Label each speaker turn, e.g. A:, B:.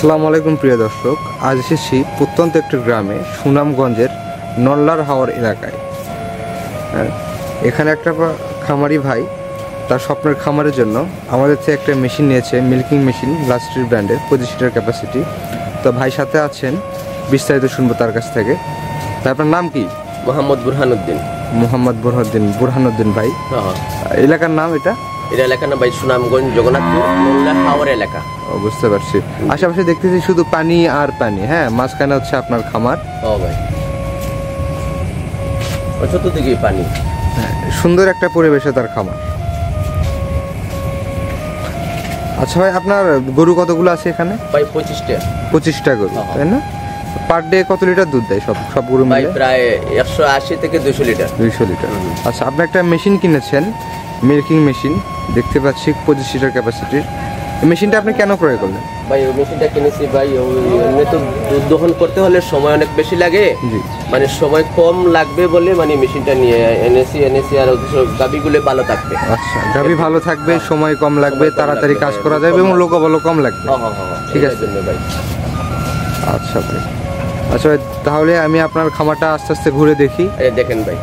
A: আসসালামু আলাইকুম প্রিয় দর্শক, আজ এসেছি প্রত্যন্ত একটি গ্রামে সুনামগঞ্জের নল্লার হাওর এলাকায়। এখানে একটা খামারি ভাই তার স্বপ্নের খামারের জন্য আমাদের থেকে একটা মেশিন নিয়েছে, মিল্কিং মেশিন, লাস্ট্রি ব্র্যান্ডের, 25 লিটার ক্যাপাসিটি। তো ভাই সাথে আছেন, বিস্তারিত শুনবো তার কাছ থেকে। তা আপনার নাম কি?
B: মোহাম্মদ বুরহানুদ্দিন।
A: মোহাম্মদ বুরহানুদ্দিন ভাই। এলাকার নাম এটা?
B: এটা এলাকা না ভাই, সুনামগঞ্জ, জগন্নাথপুর, নল্লার হাওর এলাকা।
A: বুঝতে পারছি। আশেপাশে দেখতেছি শুধু পানি আর পানি। হ্যাঁ, মাঝখানে হচ্ছে আপনার খামার।
B: ও ভাই, চতুর্দিকে পানি।
A: হ্যাঁ, সুন্দর একটা পরিবেশে তার খামার। আচ্ছা ভাই, আপনার গরু কতগুলো আছে এখানে?
B: ভাই 25টা।
A: 25টা গরু, তাই না? পার ডে কত লিটার দুধ দেয় সব গরু মিলে?
B: ভাই প্রায় 180 থেকে 200 লিটার।
A: 200 লিটার। আচ্ছা, আপনি একটা মেশিন কিনেছেন, মিল্কিং মেশিন, দেখতে পাচ্ছি 25 লিটার ক্যাপাসিটির। এই মেশিনটা আপনি কেন ক্রয় করলেন?
B: ভাই ওই মেশিনটা কিনেছি ভাই, এমনি তো দুধ দহন করতে হলে সময় অনেক বেশি লাগে, মানে সময় কম লাগবে বলে মানে মেশিনটা নিয়ে এনেছি। আর গাভিগুলো ভালো থাকবে।
A: আচ্ছা, গাভি ভালো থাকবে, সময় কম লাগবে, তাড়াতাড়ি কাজ করা যাবে এবং লোকবল কম লাগবে। ঠিক আছে
B: ভাই।
A: আচ্ছা ভাই, আচ্ছা ভাই, তাহলে আমি আপনার খামারটা আস্তে আস্তে ঘুরে দেখি।
B: দেখেন ভাই।